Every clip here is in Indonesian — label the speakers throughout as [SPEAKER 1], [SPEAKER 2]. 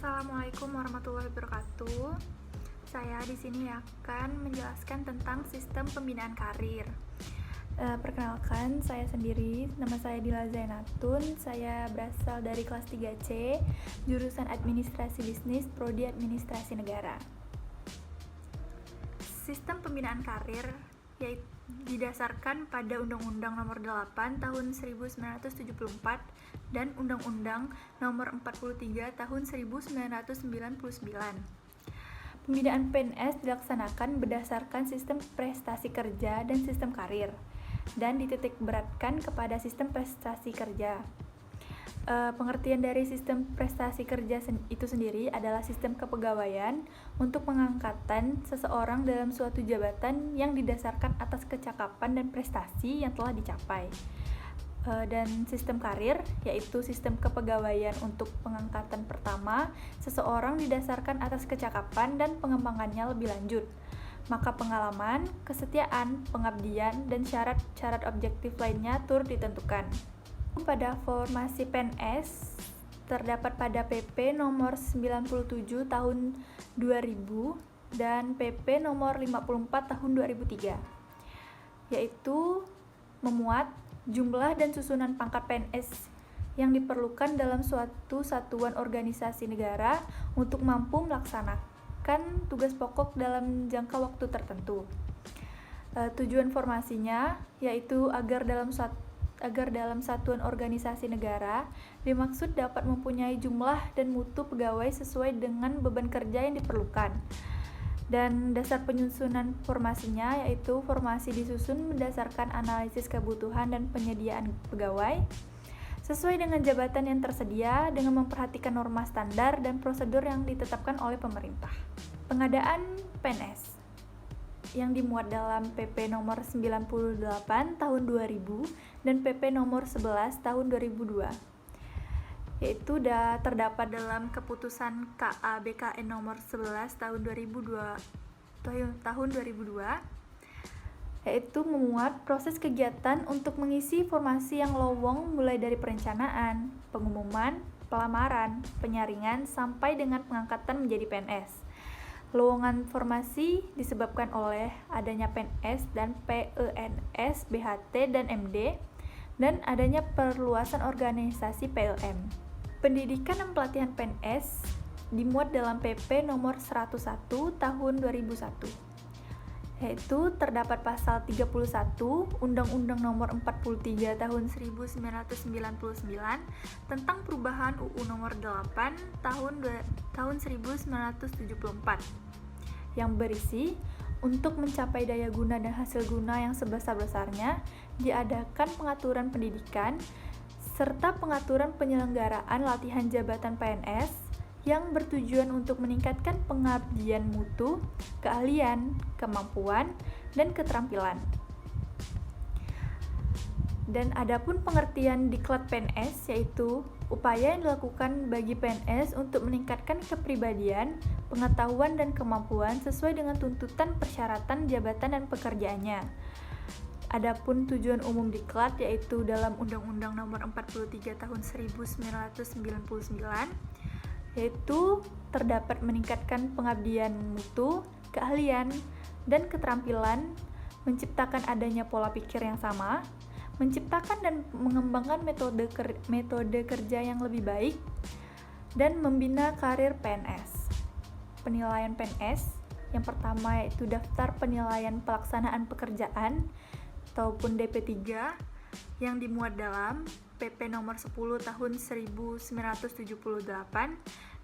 [SPEAKER 1] Assalamualaikum warahmatullahi wabarakatuh. Saya di sini akan menjelaskan tentang sistem pembinaan karir. Perkenalkan, saya sendiri, nama saya Dila Zainatun. Saya berasal dari kelas 3C, jurusan Administrasi Bisnis, Prodi Administrasi Negara. Sistem pembinaan karir yaitu didasarkan pada Undang-Undang Nomor 8 Tahun 1974 dan Undang-Undang Nomor 43 Tahun 1999. Pembinaan PNS dilaksanakan berdasarkan sistem prestasi kerja dan sistem karir, dan dititik beratkan kepada sistem prestasi kerja. Pengertian dari sistem prestasi kerja itu sendiri adalah sistem kepegawaian untuk pengangkatan seseorang dalam suatu jabatan yang didasarkan atas kecakapan dan prestasi yang telah dicapai. Dan sistem karir yaitu sistem kepegawaian untuk pengangkatan pertama seseorang didasarkan atas kecakapan dan pengembangannya lebih lanjut. Maka pengalaman, kesetiaan, pengabdian, dan syarat-syarat objektif lainnya turut ditentukan. Pada formasi PNS terdapat pada PP nomor 97 tahun 2000 dan PP nomor 54 tahun 2003, yaitu memuat jumlah dan susunan pangkat PNS yang diperlukan dalam suatu satuan organisasi negara untuk mampu melaksanakan tugas pokok dalam jangka waktu tertentu. Tujuan formasinya yaitu agar dalam satuan organisasi negara dimaksud dapat mempunyai jumlah dan mutu pegawai sesuai dengan beban kerja yang diperlukan. Dan dasar penyusunan formasinya yaitu formasi disusun berdasarkan analisis kebutuhan dan penyediaan pegawai sesuai dengan jabatan yang tersedia dengan memperhatikan norma standar dan prosedur yang ditetapkan oleh pemerintah. Pengadaan PNS yang dimuat dalam PP nomor 98 tahun 2000 dan PP nomor 11 tahun 2002, yaitu terdapat dalam keputusan KA BKN nomor 11 tahun 2002, yaitu memuat proses kegiatan untuk mengisi formasi yang lowong mulai dari perencanaan, pengumuman, pelamaran, penyaringan, sampai dengan pengangkatan menjadi PNS. Lowongan formasi disebabkan oleh adanya PNS dan PENS, BHT, dan MD, dan adanya perluasan organisasi PLM. Pendidikan dan pelatihan PNS dimuat dalam PP nomor 101 tahun 2001, yaitu terdapat pasal 31 Undang-Undang Nomor 43 tahun 1999 tentang perubahan UU Nomor 8 tahun 1974 yang berisi untuk mencapai daya guna dan hasil guna yang sebesar-besarnya diadakan pengaturan pendidikan serta pengaturan penyelenggaraan latihan jabatan PNS yang bertujuan untuk meningkatkan pengabdian mutu, keahlian, kemampuan, dan keterampilan. Dan adapun pengertian diklat PNS yaitu upaya yang dilakukan bagi PNS untuk meningkatkan kepribadian, pengetahuan, dan kemampuan sesuai dengan tuntutan persyaratan jabatan dan pekerjaannya. Adapun tujuan umum diklat yaitu dalam Undang-Undang Nomor 43 tahun 1999 yaitu terdapat meningkatkan pengabdian mutu, keahlian, dan keterampilan, menciptakan adanya pola pikir yang sama, menciptakan dan mengembangkan metode kerja yang lebih baik, dan membina karir PNS. Penilaian PNS yang pertama yaitu daftar penilaian pelaksanaan pekerjaan ataupun DP3 yang dimuat dalam PP nomor 10 tahun 1978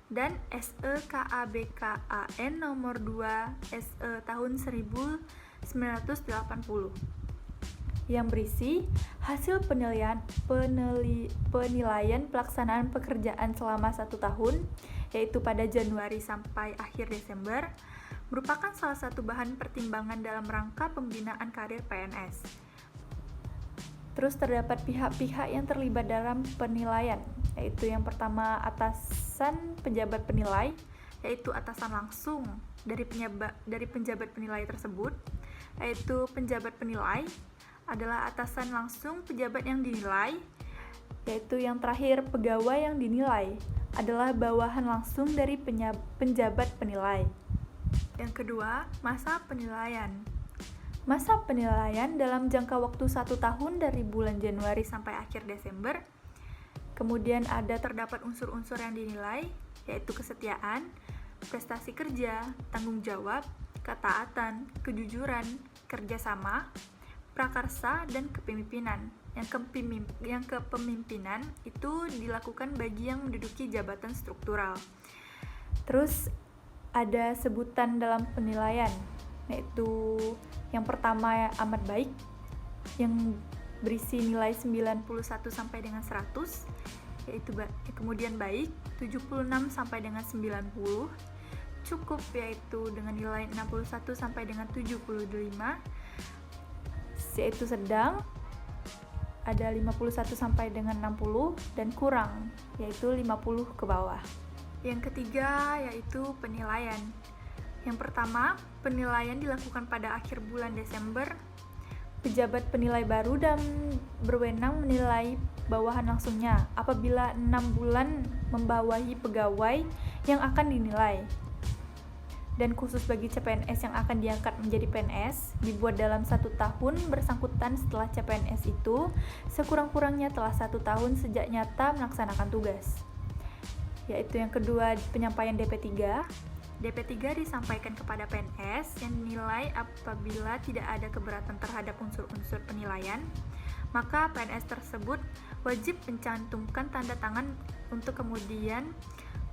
[SPEAKER 1] dan SE-KABKAN nomor 2 SE tahun 1980 yang berisi hasil penilaian pelaksanaan pekerjaan selama 1 tahun yaitu pada Januari sampai akhir Desember merupakan salah satu bahan pertimbangan dalam rangka pembinaan karir PNS. Terus terdapat pihak-pihak yang terlibat dalam penilaian, yaitu yang pertama atasan penjabat penilai, yaitu atasan langsung dari penjabat penilai tersebut, yaitu penjabat penilai adalah atasan langsung pejabat yang dinilai, Yaitu yang terakhir, pegawai yang dinilai adalah bawahan langsung dari penjabat penilai. Yang kedua, masa penilaian. Masa penilaian dalam jangka waktu 1 tahun dari bulan Januari sampai akhir Desember. Kemudian terdapat unsur-unsur yang dinilai, yaitu kesetiaan, prestasi kerja, tanggung jawab, ketaatan, kejujuran, kerjasama, prakarsa, dan kepemimpinan. Yang kepemimpinan itu dilakukan bagi yang menduduki jabatan struktural. Terus ada sebutan dalam penilaian, yaitu yang pertama amat baik, yang berisi nilai 91 sampai dengan 100, yaitu kemudian baik 76 sampai dengan 90, cukup yaitu dengan nilai 61 sampai dengan 75, yaitu sedang ada 51 sampai dengan 60, dan kurang yaitu 50 ke bawah. Yang ketiga yaitu penilaian. Yang pertama, penilaian dilakukan pada akhir bulan Desember. Pejabat penilai baru dan berwenang menilai bawahan langsungnya apabila 6 bulan membawahi pegawai yang akan dinilai. Dan khusus bagi CPNS yang akan diangkat menjadi PNS, dibuat dalam 1 tahun bersangkutan setelah CPNS itu sekurang-kurangnya telah 1 tahun sejak nyata melaksanakan tugas. Yaitu yang kedua, penyampaian DP3. DP3 disampaikan kepada PNS yang dinilai apabila tidak ada keberatan terhadap unsur-unsur penilaian, maka PNS tersebut wajib mencantumkan tanda tangan untuk kemudian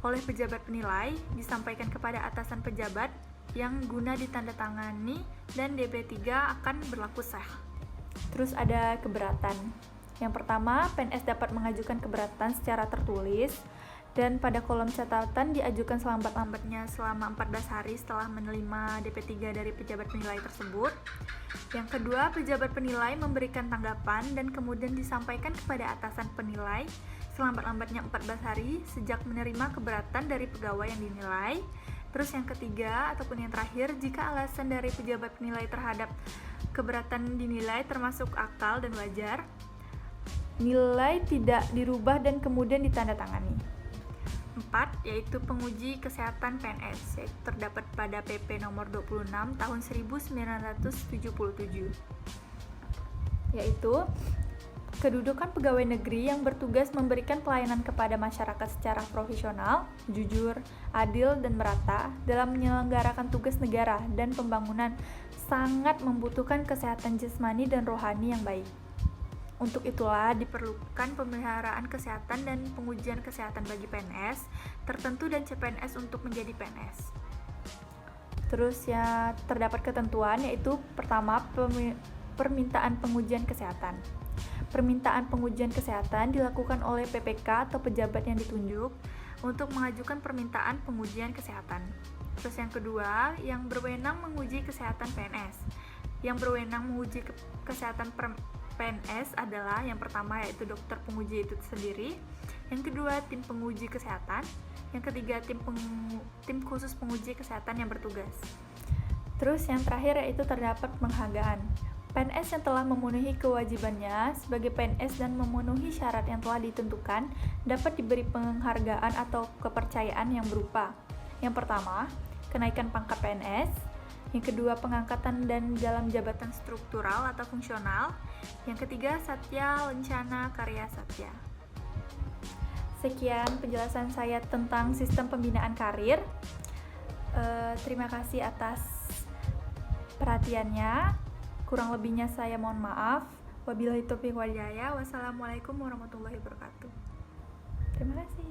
[SPEAKER 1] oleh pejabat penilai disampaikan kepada atasan pejabat yang guna ditandatangani, dan DP3 akan berlaku sah. Terus ada keberatan. Yang pertama, PNS dapat mengajukan keberatan secara tertulis dan pada kolom catatan diajukan selambat-lambatnya selama 14 hari setelah menerima DP3 dari pejabat penilai tersebut. Yang kedua, pejabat penilai memberikan tanggapan dan kemudian disampaikan kepada atasan penilai selambat-lambatnya 14 hari sejak menerima keberatan dari pegawai yang dinilai. Terus yang ketiga ataupun yang terakhir, jika alasan dari pejabat penilai terhadap keberatan dinilai termasuk akal dan wajar, nilai tidak dirubah dan kemudian ditandatangani. 4. Yaitu penguji kesehatan PNS, yaitu terdapat pada PP nomor 26 tahun 1977, yaitu kedudukan pegawai negeri yang bertugas memberikan pelayanan kepada masyarakat secara profesional, jujur, adil, dan merata dalam menyelenggarakan tugas negara dan pembangunan sangat membutuhkan kesehatan jasmani dan rohani yang baik. Untuk itulah diperlukan pemeliharaan kesehatan dan pengujian kesehatan bagi PNS tertentu dan CPNS untuk menjadi PNS. Terus ya terdapat ketentuan, yaitu pertama permintaan pengujian kesehatan. Permintaan pengujian kesehatan dilakukan oleh PPK atau pejabat yang ditunjuk untuk mengajukan permintaan pengujian kesehatan. Terus yang kedua, yang berwenang menguji kesehatan PNS. Yang berwenang menguji kesehatan PNS adalah yang pertama yaitu dokter penguji itu sendiri, yang kedua tim penguji kesehatan, yang ketiga tim khusus penguji kesehatan yang bertugas. Terus yang terakhir yaitu terdapat penghargaan. PNS yang telah memenuhi kewajibannya sebagai PNS dan memenuhi syarat yang telah ditentukan dapat diberi penghargaan atau kepercayaan yang berupa: yang pertama, kenaikan pangkat PNS; yang kedua, pengangkatan dan dalam jabatan struktural atau fungsional; yang ketiga, Satya Lencana Karya Satya. Sekian penjelasan saya tentang sistem pembinaan karir. Terima kasih atas perhatiannya. Kurang lebihnya saya mohon maaf. Wabillahi taufiq wal hidayah. Wassalamualaikum warahmatullahi wabarakatuh. Terima kasih.